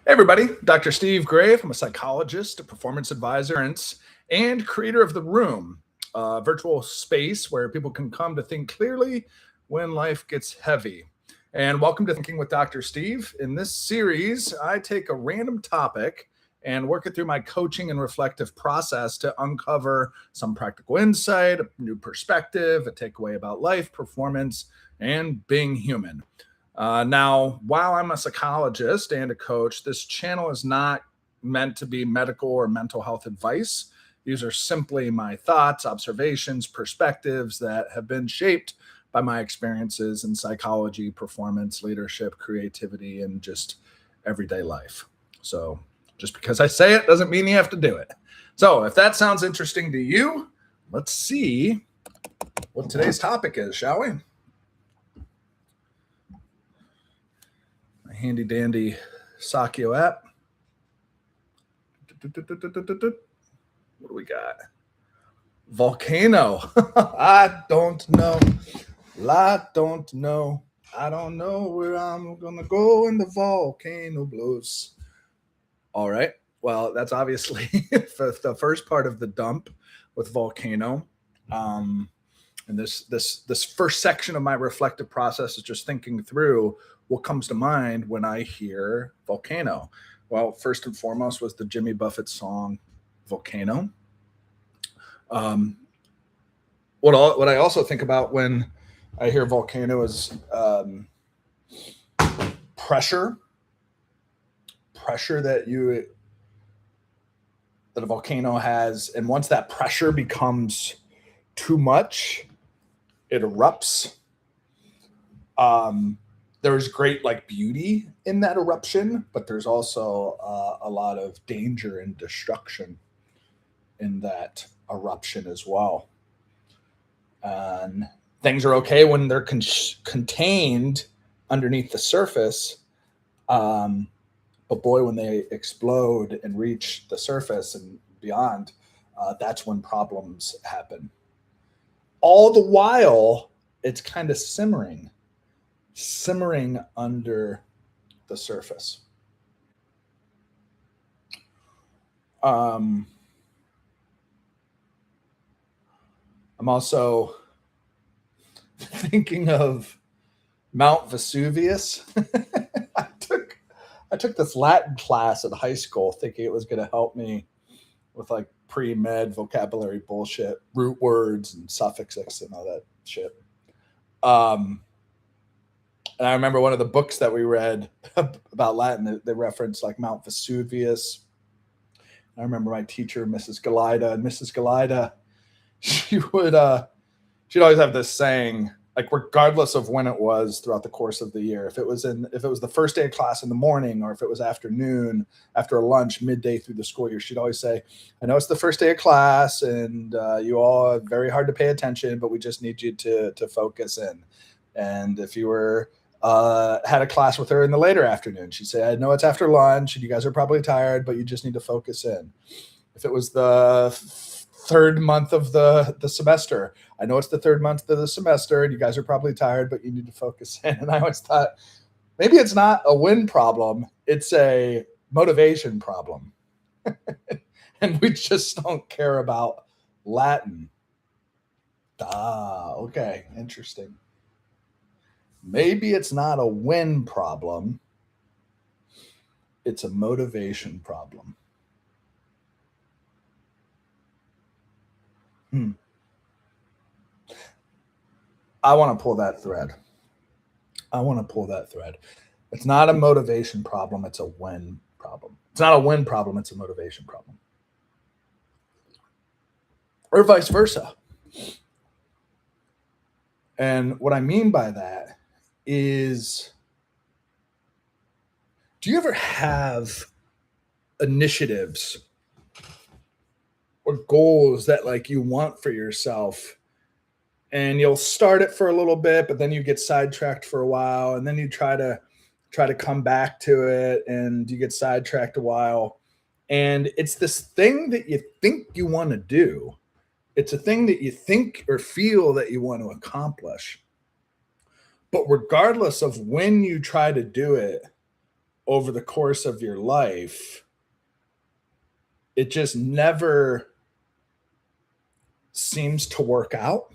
Hey everybody, Dr. Steve Graef. I'm a psychologist, a performance advisor, and creator of The Room, a virtual space where people can come to think clearly when life gets heavy. And welcome to Thinking with Dr. Steve. In this series, I take a random topic and work it through my coaching and reflective process to uncover some practical insight, a new perspective, a takeaway about life, performance, and being human. Now, while I'm a psychologist and a coach, this channel is not meant to be medical or mental health advice. These are simply my thoughts, observations, perspectives that have been shaped by my experiences in psychology, performance, leadership, creativity, and just everyday life. So just because I say it doesn't mean you have to do it. So if that sounds interesting to you, let's see what today's topic is, shall we? Handy dandy Sakio app. What do we got? Volcano. I don't know. I don't know. I don't know where I'm gonna go when the volcano blows. All right. Well, that's obviously the first part of the dump with Volcano. And this first section of my reflective process is just thinking through what comes to mind when I hear Volcano. Well, first and foremost was the Jimmy Buffett song Volcano. What I also think about when I hear Volcano is pressure that a volcano has, and once that pressure becomes too much, it erupts. There's great beauty in that eruption, but there's also a lot of danger and destruction in that eruption as well. And things are okay when they're contained underneath the surface. But boy, when they explode and reach the surface and beyond, that's when problems happen. All the while, it's kind of simmering under the surface. I'm also thinking of Mount Vesuvius. I took this Latin class in high school thinking it was going to help me with pre-med vocabulary bullshit, root words and suffixes and all that shit. And I remember one of the books that we read about Latin, they referenced Mount Vesuvius. I remember my teacher, Mrs. Galida, and Mrs. Galida, she'd always have this saying, regardless of when it was throughout the course of the year, if it was the first day of class in the morning, or if it was afternoon, after a lunch, midday through the school year, she'd always say, I know it's the first day of class and you all are very hard to pay attention, but we just need you to focus in. And if you were had a class with her in the later afternoon, she'd say, I know it's after lunch and you guys are probably tired, but you just need to focus in. If it was the third month of the semester, I know it's the third month of the semester and you guys are probably tired, but you need to focus in. And I always thought, maybe it's not a win problem, it's a motivation problem. And we just don't care about Latin. Okay, interesting. Maybe it's not a win problem, it's a motivation problem. I want to pull that thread. It's not a motivation problem, it's a win problem. It's not a win problem, it's a motivation problem. Or vice versa. And what I mean by that is, do you ever have initiatives or goals that you want for yourself, and you'll start it for a little bit, but then you get sidetracked for a while, and then you try to come back to it, and you get sidetracked a while, and it's this thing that you think you want to do. It's a thing that you think or feel that you want to accomplish. But regardless of when you try to do it, over the course of your life, it just never seems to work out.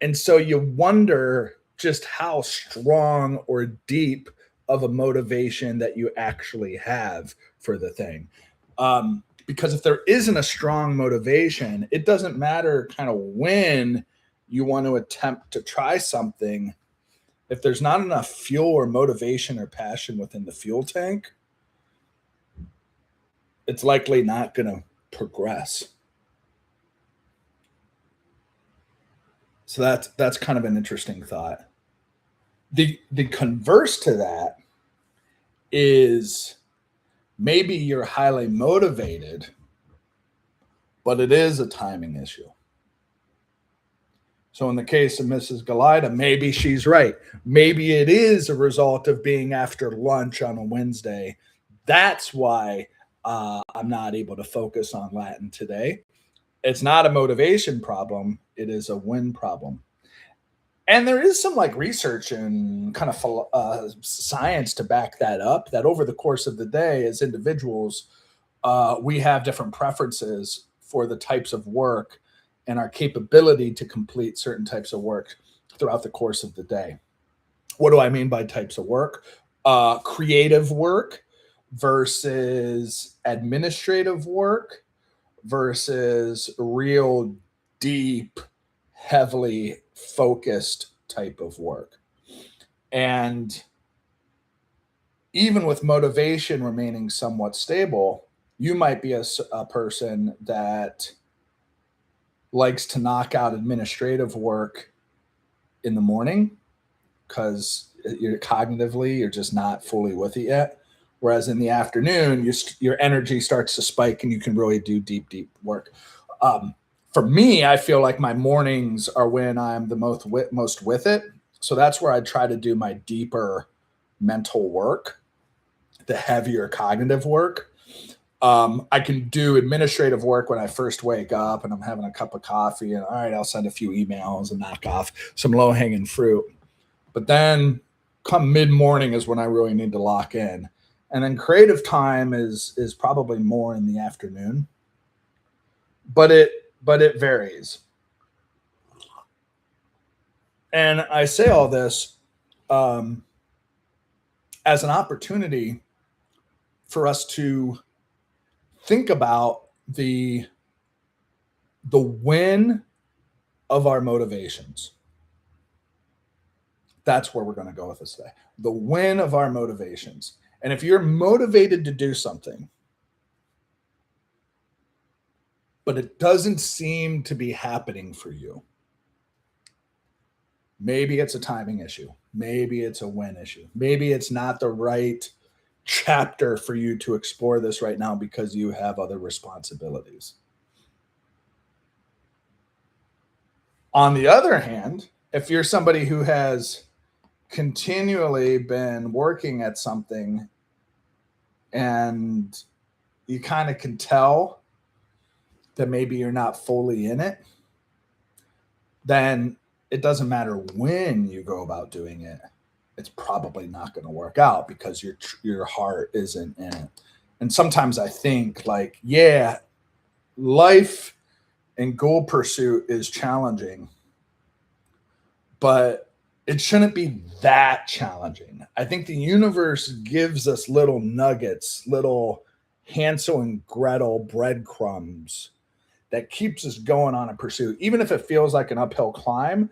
And so you wonder just how strong or deep of a motivation that you actually have for the thing. Because if there isn't a strong motivation, it doesn't matter kind of when you want to attempt to try something. If there's not enough fuel or motivation or passion within the fuel tank, it's likely not going to progress. So that's kind of an interesting thought. The converse to that is maybe you're highly motivated, but it is a timing issue. So in the case of Mrs. Galida, maybe she's right. Maybe it is a result of being after lunch on a Wednesday. That's why I'm not able to focus on Latin today. It's not a motivation problem. It is a win problem. And there is some like research and kind of science to back that up, that over the course of the day as individuals, we have different preferences for the types of work and our capability to complete certain types of work throughout the course of the day. What do I mean by types of work? Creative work versus administrative work versus real deep, heavily focused type of work. And even with motivation remaining somewhat stable, you might be a person that likes to knock out administrative work in the morning because you're just not fully with it yet. Whereas in the afternoon, your energy starts to spike and you can really do deep work. For me, I feel like my mornings are when I'm the most with it. So that's where I try to do my deeper mental work, the heavier cognitive work. I can do administrative work when I first wake up and I'm having a cup of coffee and all right, I'll send a few emails and knock off some low hanging fruit. But then come mid-morning is when I really need to lock in. And then creative time is probably more in the afternoon, but it varies. And I say all this as an opportunity for us to think about the win of our motivations. That's where we're going to go with this today. The win of our motivations. And if you're motivated to do something, but it doesn't seem to be happening for you, maybe it's a timing issue. Maybe it's a win issue. Maybe it's not the right chapter for you to explore this right now because you have other responsibilities. On the other hand, if you're somebody who has continually been working at something and you kind of can tell that maybe you're not fully in it, then it doesn't matter when you go about doing it. It's probably not going to work out because your heart isn't in it. And sometimes I think like, yeah, life and goal pursuit is challenging, but it shouldn't be that challenging. I think the universe gives us little nuggets, little Hansel and Gretel breadcrumbs that keeps us going on a pursuit. Even if it feels like an uphill climb,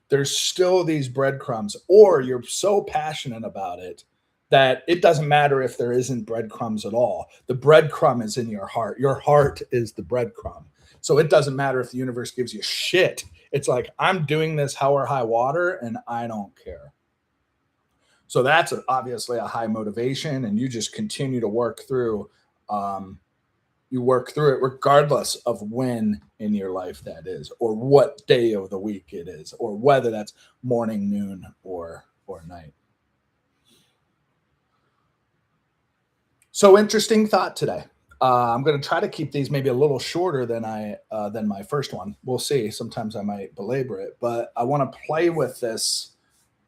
there's still these breadcrumbs, or you're so passionate about it that it doesn't matter if there isn't breadcrumbs at all. The breadcrumb is in your heart. Your heart is the breadcrumb. So it doesn't matter if the universe gives you shit. It's like, I'm doing this hell or high water and I don't care. So that's obviously a high motivation, and you just continue to work through you work through it regardless of when in your life that is, or what day of the week it is, or whether that's morning, noon, or night. So interesting thought today. I'm going to try to keep these maybe a little shorter than than my first one. We'll see. Sometimes I might belabor it, but I want to play with this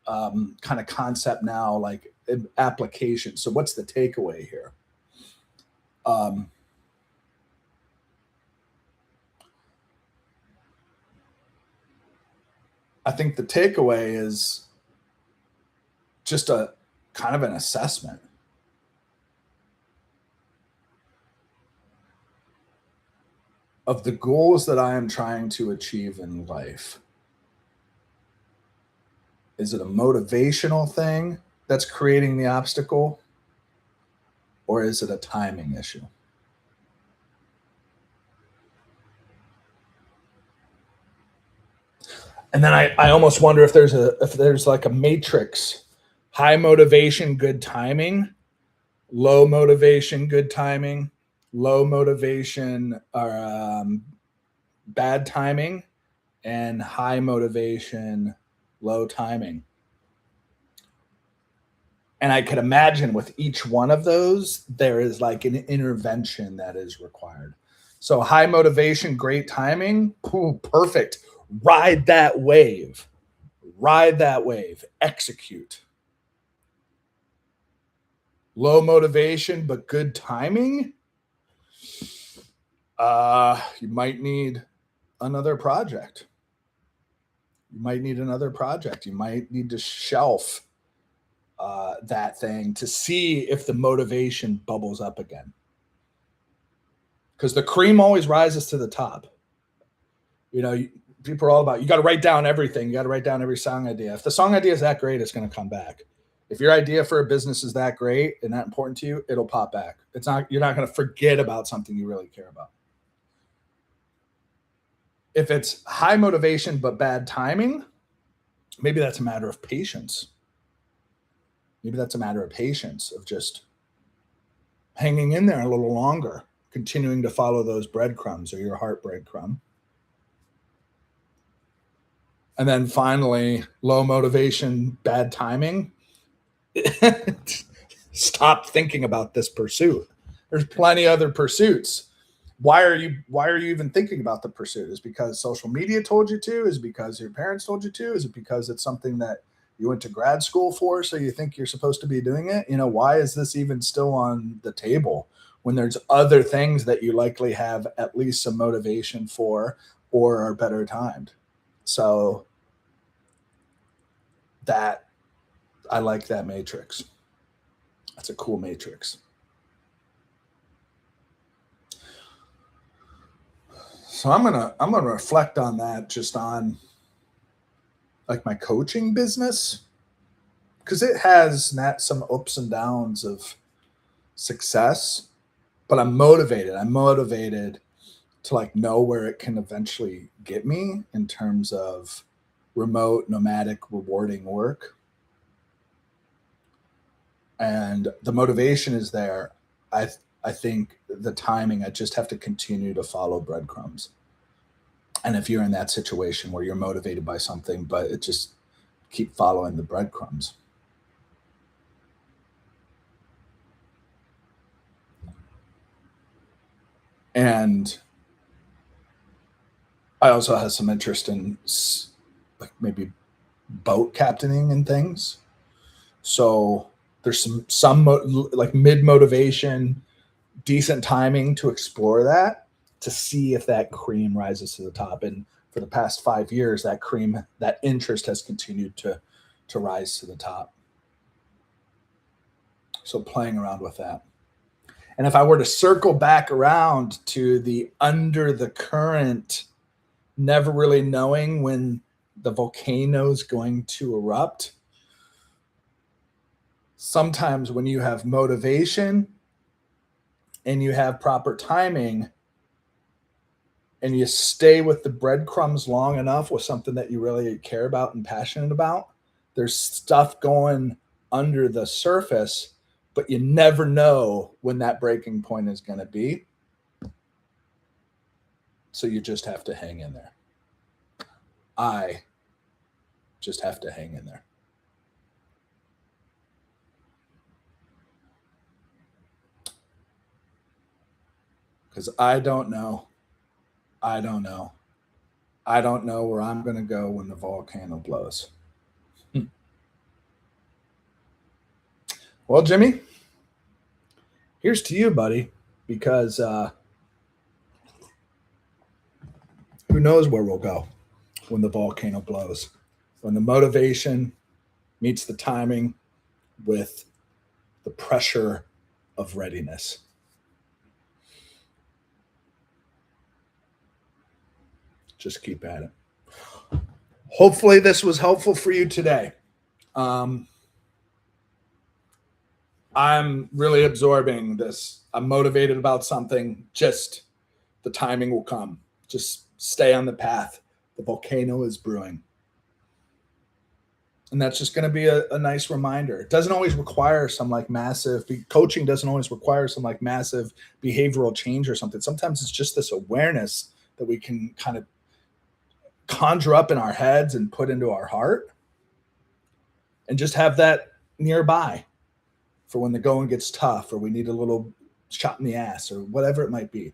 kind of concept now, like application. So what's the takeaway here? I think the takeaway is just a kind of an assessment. Of the goals that I am trying to achieve in life. Is it a motivational thing that's creating the obstacle? Or is it a timing issue? And then I almost wonder if there's like a matrix: high motivation, good timing; low motivation, good timing; low motivation, or bad timing; and high motivation, low timing. And I could imagine with each one of those, there is like an intervention that is required. So high motivation, great timing, ooh, perfect. Ride that wave. Ride that wave. Execute. Low motivation, but good timing. You might need another project. You might need another project. You might need to shelf that thing to see if the motivation bubbles up again. Because the cream always rises to the top. You know, people are all about, you got to write down everything. You got to write down every song idea. If the song idea is that great, it's going to come back. If your idea for a business is that great and that important to you, it'll pop back. It's not, you're not going to forget about something you really care about. If it's high motivation but bad timing, maybe that's a matter of patience. Maybe that's a matter of patience, of just hanging in there a little longer, continuing to follow those breadcrumbs, or your heart breadcrumb. And then finally, low motivation, bad timing. Stop thinking about this pursuit. There's plenty other pursuits. Why are you even thinking about the pursuit? Is it because social media told you to? Is it because your parents told you to? Is it because it's something that you went to grad school for, so you think you're supposed to be doing it? You know, why is this even still on the table when there's other things that you likely have at least some motivation for or are better timed? So that, I like that matrix. That's a cool matrix. So I'm gonna reflect on that, just on like my coaching business, because it has some ups and downs of success, but I'm motivated. I'm motivated to like know where it can eventually get me in terms of remote, nomadic, rewarding work. And the motivation is there. I think the timing, I just have to continue to follow breadcrumbs. And if you're in that situation where you're motivated by something, but it just keep following the breadcrumbs. And I also have some interest in like maybe boat captaining and things. So there's some like mid motivation, decent timing to explore that, to see if that cream rises to the top. And for the past 5 years, that cream, that interest has continued to rise to the top. So playing around with that. And if I were to circle back around to the under the current, never really knowing when the volcano is going to erupt, sometimes when you have motivation and you have proper timing and you stay with the breadcrumbs long enough with something that you really care about and passionate about, there's stuff going under the surface, but you never know when that breaking point is going to be. So you just have to hang in there. I just have to hang in there. Because I don't know. I don't know. I don't know where I'm going to go when the volcano blows. Well, Jimmy, here's to you, buddy, because who knows where we'll go when the volcano blows, when the motivation meets the timing with the pressure of readiness. Just keep at it. Hopefully, this was helpful for you today. I'm really absorbing this. I'm motivated about something. Just the timing will come. Just stay on the path. The volcano is brewing. And that's just going to be a nice reminder. It doesn't always require some like massive coaching, doesn't always require some like massive behavioral change or something. Sometimes it's just this awareness that we can kind of conjure up in our heads and put into our heart and just have that nearby for when the going gets tough or we need a little shot in the ass or whatever it might be.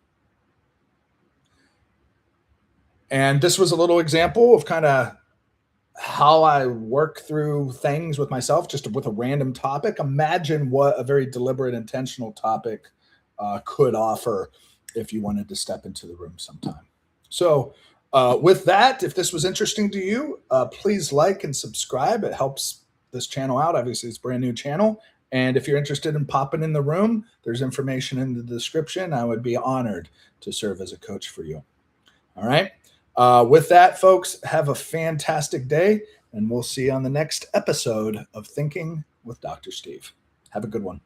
And this was a little example of kind of how I work through things with myself, just with a random topic. Imagine what a very deliberate, intentional topic could offer if you wanted to step into the room sometime. So with that, if this was interesting to you, please like and subscribe. It helps this channel out. Obviously, it's a brand new channel. And if you're interested in popping in the room, there's information in the description. I would be honored to serve as a coach for you. All right. With that, folks, have a fantastic day, and we'll see you on the next episode of Thinking with Dr. Steve. Have a good one.